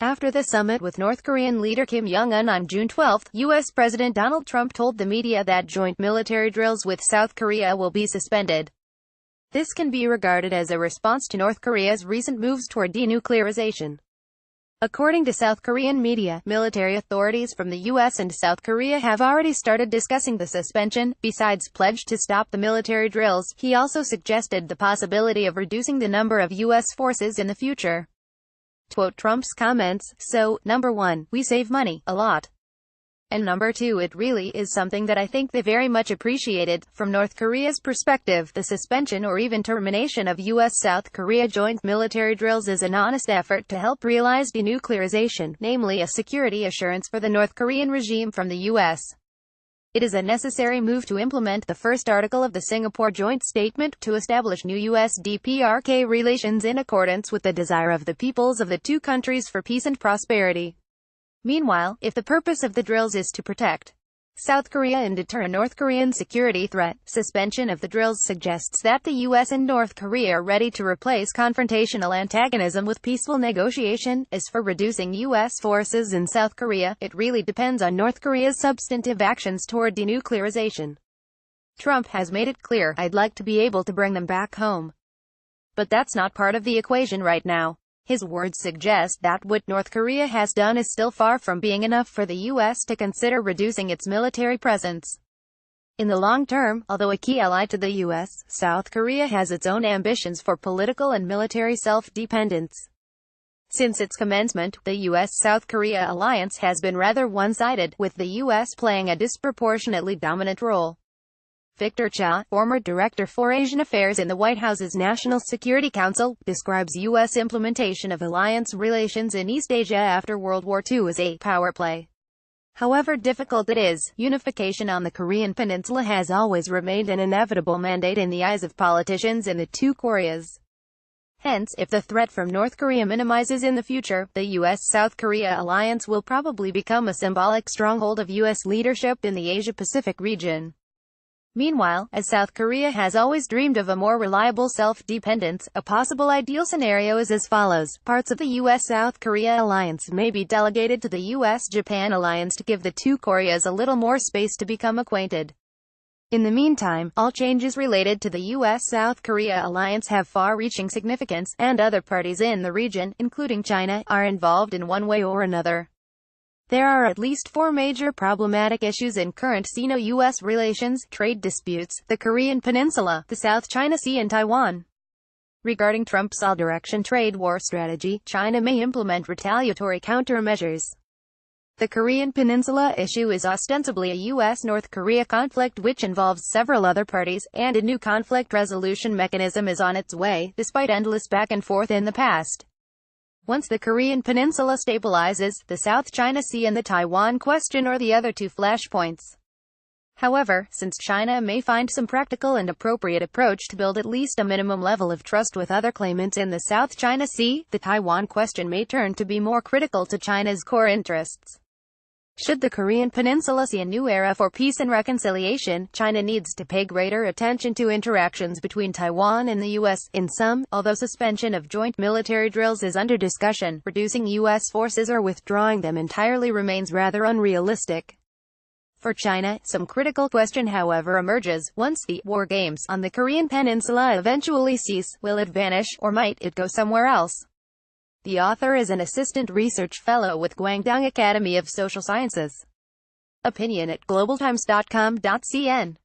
After the summit with North Korean leader Kim Jong-un on June 12, U.S. President Donald Trump told the media that joint military drills with South Korea will be suspended. This can be regarded as a response to North Korea's recent moves toward denuclearization. According to South Korean media, military authorities from the U.S. and South Korea have already started discussing the suspension. Besides pledge to stop the military drills, he also suggested the possibility of reducing the number of U.S. forces in the future. To quote Trump's comments, "So, number one, we save money, a lot. And number two, it really is something that I think they very much appreciated." From North Korea's perspective, the suspension or even termination of U.S.-South Korea joint military drills is an honest effort to help realize denuclearization, namely a security assurance for the North Korean regime from the U.S. It is a necessary move to implement the first article of the Singapore Joint Statement, to establish new US-DPRK relations in accordance with the desire of the peoples of the two countries for peace and prosperity. Meanwhile, if the purpose of the drills is to protect South Korea and deter a North Korean security threat, suspension of the drills suggests that the U.S. and North Korea are ready to replace confrontational antagonism with peaceful negotiation. As for reducing U.S. forces in South Korea, it really depends on North Korea's substantive actions toward denuclearization. Trump has made it clear, "I'd like to be able to bring them back home. But that's not part of the equation right now." His words suggest that what North Korea has done is still far from being enough for the U.S. to consider reducing its military presence. In the long term, although a key ally to the U.S., South Korea has its own ambitions for political and military self-dependence. Since its commencement, the U.S.-South Korea alliance has been rather one-sided, with the U.S. playing a disproportionately dominant role. Victor Cha, former director for Asian affairs in the White House's National Security Council, describes U.S. implementation of alliance relations in East Asia after World War II as a power play. However difficult it is, unification on the Korean peninsula has always remained an inevitable mandate in the eyes of politicians in the two Koreas. Hence, if the threat from North Korea minimizes in the future, the U.S.-South Korea alliance will probably become a symbolic stronghold of U.S. leadership in the Asia-Pacific region. Meanwhile, as South Korea has always dreamed of a more reliable self-dependence, a possible ideal scenario is as follows. Parts of the U.S.-South Korea alliance may be delegated to the U.S.-Japan alliance to give the two Koreas a little more space to become acquainted. In the meantime, all changes related to the U.S.-South Korea alliance have far-reaching significance, and other parties in the region, including China, are involved in one way or another. There are at least four major problematic issues in current Sino-U.S. relations: trade disputes, the Korean Peninsula, the South China Sea and Taiwan. Regarding Trump's all-direction trade war strategy, China may implement retaliatory countermeasures. The Korean Peninsula issue is ostensibly a U.S.-North Korea conflict which involves several other parties, and a new conflict resolution mechanism is on its way, despite endless back and forth in the past. Once the Korean Peninsula stabilizes, the South China Sea and the Taiwan question are the other two flashpoints. However, since China may find some practical and appropriate approach to build at least a minimum level of trust with other claimants in the South China Sea, the Taiwan question may turn to be more critical to China's core interests. Should the Korean Peninsula see a new era for peace and reconciliation, China needs to pay greater attention to interactions between Taiwan and the U.S. In sum, although suspension of joint military drills is under discussion, reducing U.S. forces or withdrawing them entirely remains rather unrealistic. For China, some critical question however emerges: once the war games on the Korean Peninsula eventually cease, will it vanish, or might it go somewhere else? The author is an assistant research fellow with Guangdong Academy of Social Sciences. Opinion at globaltimes.com.cn